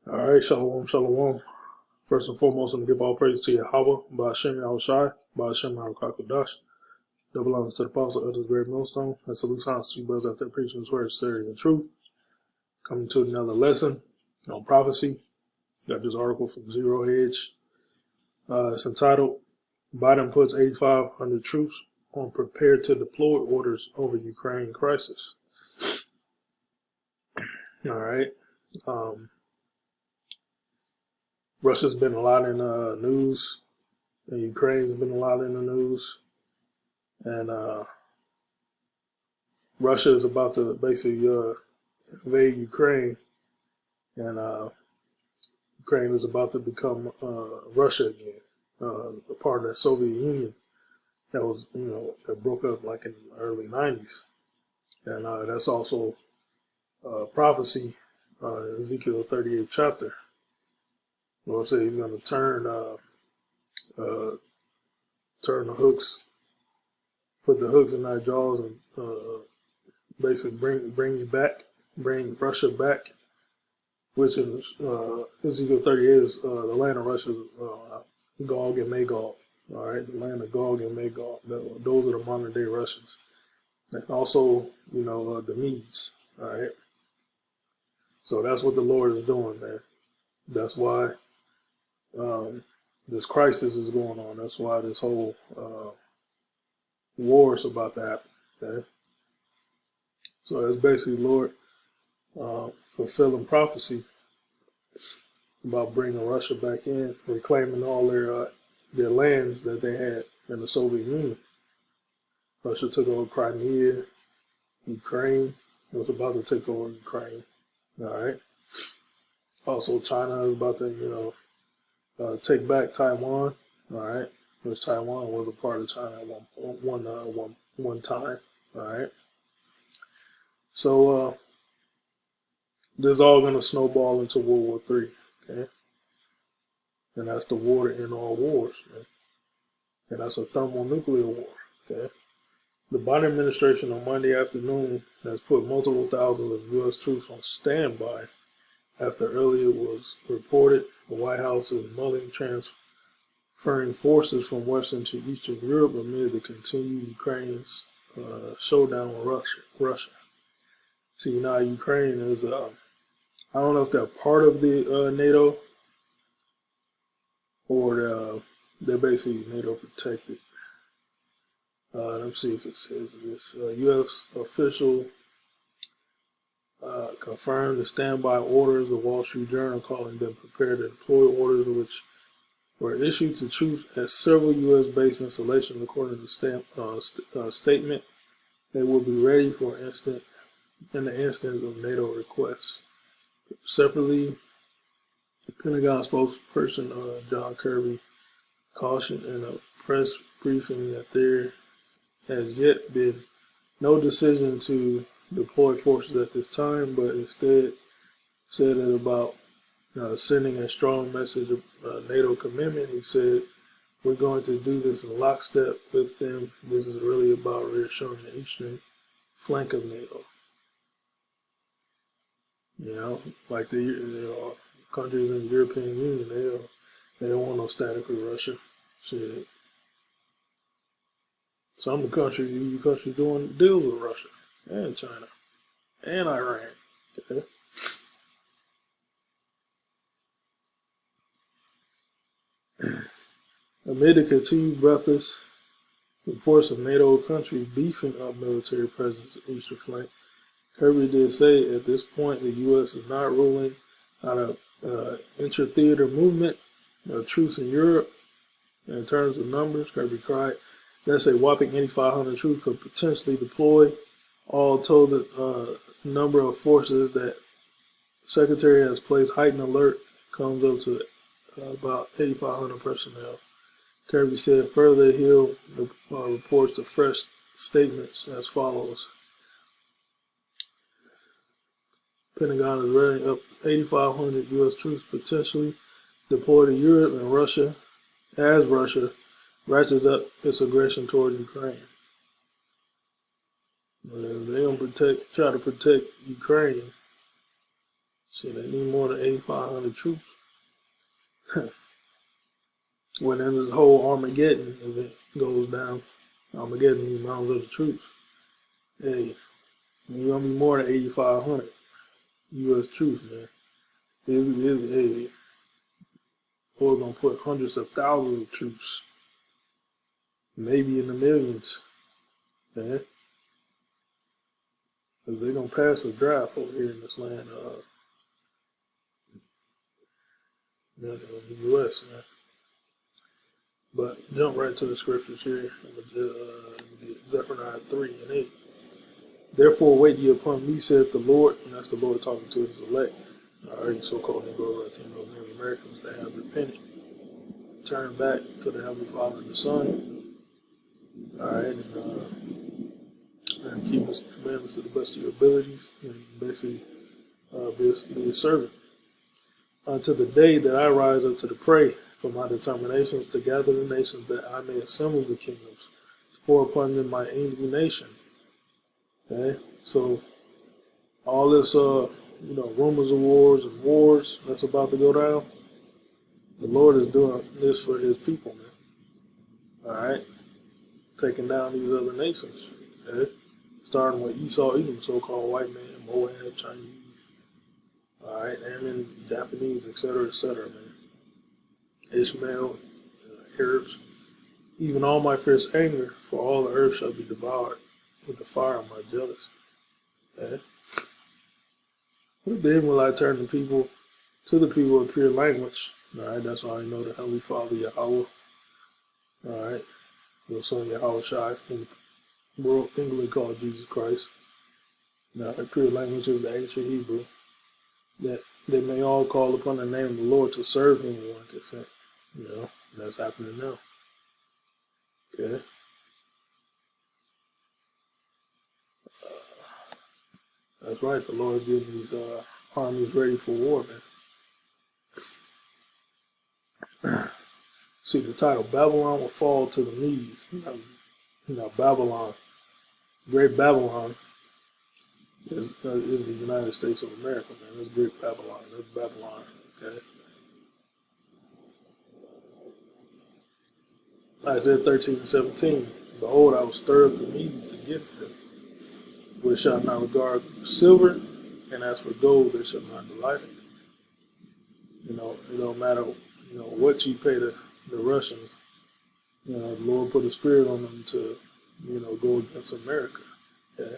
All right, shalom, shalom. First and foremost, I'm going to give all praise to Yahweh, Ba'ashem Yahushai, Ba'ashem Yahukakodash. Double honors to the apostle, elders, great millstone, and salute honors to you brothers after preaching his word, serious and true. Coming to another lesson on prophecy. Got this article from Zero Hedge. It's entitled, Biden puts 8,500 troops on prepared to deploy orders over Ukraine crisis. All right. Russia's been a lot in the news, and Ukraine's been a lot in the news. And Russia is about to basically invade Ukraine, and Ukraine is about to become Russia again, a part of that Soviet Union that was, that broke up like in the early 90s. And that's also prophecy in Ezekiel 38th chapter. The Lord said he's going to turn the hooks, put the hooks in our jaws, and basically bring Russia back, which is Ezekiel 38 is the land of Russia's Gog and Magog. All right, the land of Gog and Magog. Those are the modern day Russians, and also the Medes. All right, so that's what the Lord is doing, man. That's why this crisis is going on. That's why this whole war is about to happen. Okay, so it's basically Lord fulfilling prophecy about bringing Russia back in, reclaiming all their lands that they had in the Soviet Union. Russia took over Crimea. Ukraine was about to take over Ukraine. All right. Also, China is about to, take back Taiwan. All right, which Taiwan was a part of China at one time. All right. So this is all going to snowball into World War III. Okay. And that's the war to end all wars, man. And that's a thermonuclear war. Okay. The Biden administration on Monday afternoon has put multiple thousands of U.S. troops on standby after earlier was reported the White House is mulling transferring forces from Western to Eastern Europe amid the continued Ukraine's showdown with Russia. See, now Ukraine is, I don't know if they're part of the NATO or they're basically NATO protected. Let me see if it says this. U.S. official confirmed the standby orders of Wall Street Journal, calling them prepared to deploy orders which were issued to troops at several U.S.-based installations. According to the statement, they will be ready for in the instance of NATO requests. Separately, the Pentagon spokesperson John Kirby cautioned in a press briefing that there has yet been no decision to deploy forces at this time, but instead said it about sending a strong message of NATO commitment. He said, we're going to do this in lockstep with them. This is really about reassuring the eastern flank of NATO. Like the countries in the European Union, they don't want no static with Russia. Shit. Some of the countries doing deals with Russia and China and Iran. Okay. Amid the continued breathless reports of NATO countries beefing up military presence in Eastern flank, Kirby did say at this point the U.S. is not ruling out an intra-theater movement of troops in Europe. In terms of numbers, Kirby cried, that's a whopping 8,500 troops could potentially deploy. All told, the number of forces that the Secretary has placed heightened alert comes up to about 8,500 personnel. Kirby said further he'll reports the fresh statements as follows. Pentagon is readying up 8,500 U.S. troops potentially deployed to Europe and Russia as Russia ratchets up its aggression toward Ukraine. They're going to try to protect Ukraine. Shit, they need more than 8,500 troops. When then this whole Armageddon event goes down, Armageddon needs mounds of the troops. Hey, there's gonna be more than 8,500 U.S. troops, man. Hey, we're gonna put hundreds of thousands of troops, maybe in the millions, man. Cause they're gonna pass a draft over here in this land, in the U.S., man. But jump right to the scriptures here. I'm gonna get Zephaniah 3 and 8. Therefore wait ye upon me, saith the Lord, and that's the Lord talking to his elect. Alright, so-called Negro, Latino, Native Americans that have repented, turned back to the Heavenly Father and the Son. Alright, and keep his commandments to the best of your abilities, and basically be a servant. Unto the day that I rise up to the prey, for my determinations to gather the nations, that I may assemble the kingdoms, to pour upon them my indignation. Okay, so all this, rumors of wars and wars that's about to go down, the Lord is doing this for his people, man. All right, taking down these other nations. Okay, starting with Esau, Edom, so-called white man, Moab, Chinese. All right, Ammon, Japanese, etc., man. Ishmael, Arabs, even all my fierce anger, for all the earth shall be devoured with the fire of my jealousy. Okay? But then will I turn the people to the people of pure language. All right, that's why I know the Heavenly Father Yahweh. All right, your son Yahweh Shai, whom the world English called Jesus Christ. Now, pure language is the ancient Hebrew. That they may all call upon the name of the Lord to serve him with one consent. That's happening now. Okay. That's right. The Lord getting these armies ready for war, man. See, the title Babylon will fall to the Medes. Babylon, Great Babylon is the United States of America, man. That's Great Babylon. That's Babylon. Okay. Isaiah 13 and 17. Behold, I will stir up the Medes against them, which shall not regard silver, and as for gold, they shall not delight in. It don't matter, what you pay the Russians. The Lord put a spirit on them to, go against America. Okay?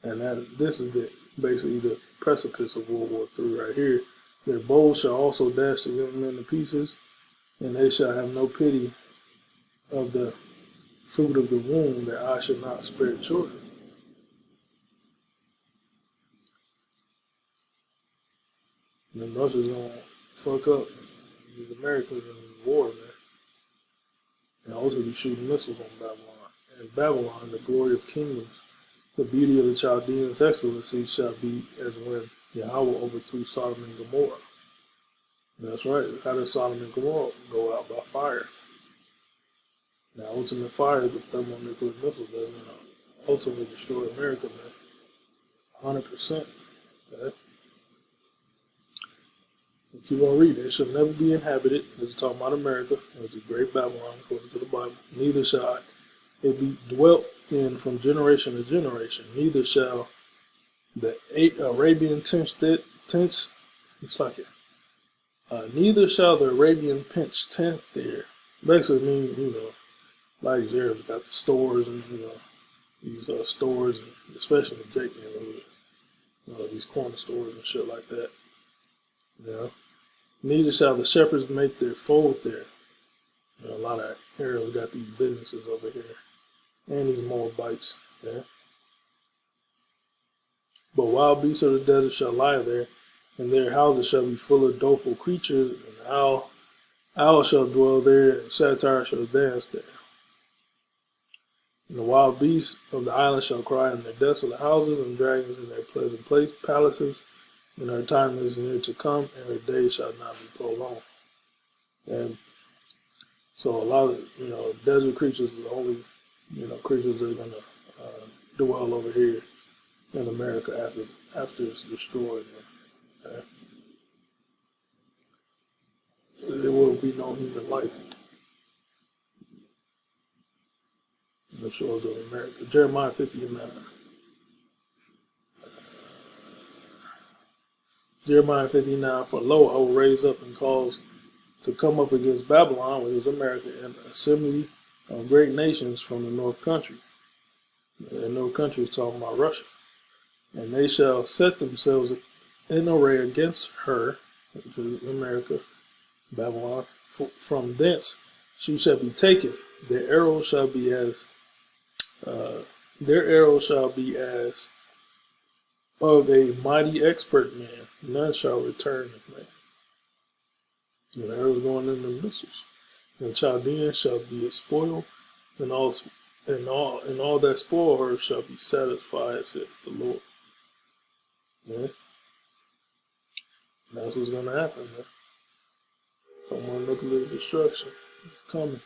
And this is basically the precipice of World War III right here. Their bows shall also dash the young men to pieces, and they shall have no pity of the fruit of the womb, that I should not spare children. And then Russia's gonna fuck up the Americans in the war, man. And also be shooting missiles on Babylon. And Babylon, the glory of kingdoms, the beauty of the Chaldeans' excellency shall be as when Yahweh overthrew Sodom and Gomorrah. That's right. How did Sodom and Gomorrah go out? By fire. Now, ultimate fire, the thermonuclear missile, that's going to ultimately destroy America, man. 100%. Okay? Keep on reading. It shall never be inhabited. This is talking about America. It's a great Babylon, according to the Bible. Neither shall it be dwelt in from generation to generation. Neither shall the Arabian neither shall the Arabian pinch tent there. Basically, mean, like these Arabs got the stores and, these stores, and especially in the Jake neighborhood, these corner stores and shit like that. Neither shall the shepherds make their fold there. A lot of Arabs got these businesses over here, and these Moabites. Yeah. But wild beasts of the desert shall lie there, and their houses shall be full of doleful creatures, and owl shall dwell there, and satyr shall dance there. And the wild beasts of the island shall cry in their desolate houses, and dragons in their pleasant palaces. And her time is near to come, and her days shall not be prolonged. And so a lot of, desert creatures are the only, creatures that are going to dwell over here in America after it's destroyed. There will be no human life in the shores of America. Jeremiah 50:9. Jeremiah 59, for lo, I will raise up and cause to come up against Babylon, which is America, an assembly of great nations from the north country. The north country is talking about Russia. And they shall set themselves in array against her, which is America, Babylon. From thence she shall be taken. Their arrow shall be as of a mighty expert man. None shall return of man. And the arrows going in the missiles. And Chaldeans shall be a spoil, and all that spoil her shall be satisfied, saith the Lord. Yeah. And that's what's gonna happen, man. No more nuclear destruction coming.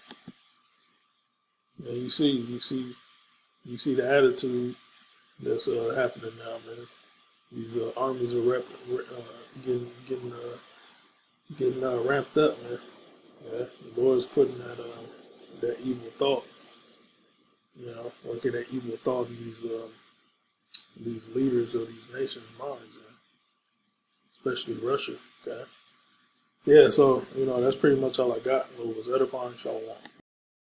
And you see the attitude that's happening now, man. These armies are getting ramped up, man. Yeah, the Lord's putting that evil thought, working that evil thought in these leaders of these nations' minds, man. Especially Russia. Okay. Yeah, so that's pretty much all I got. It was edifying. Shalom.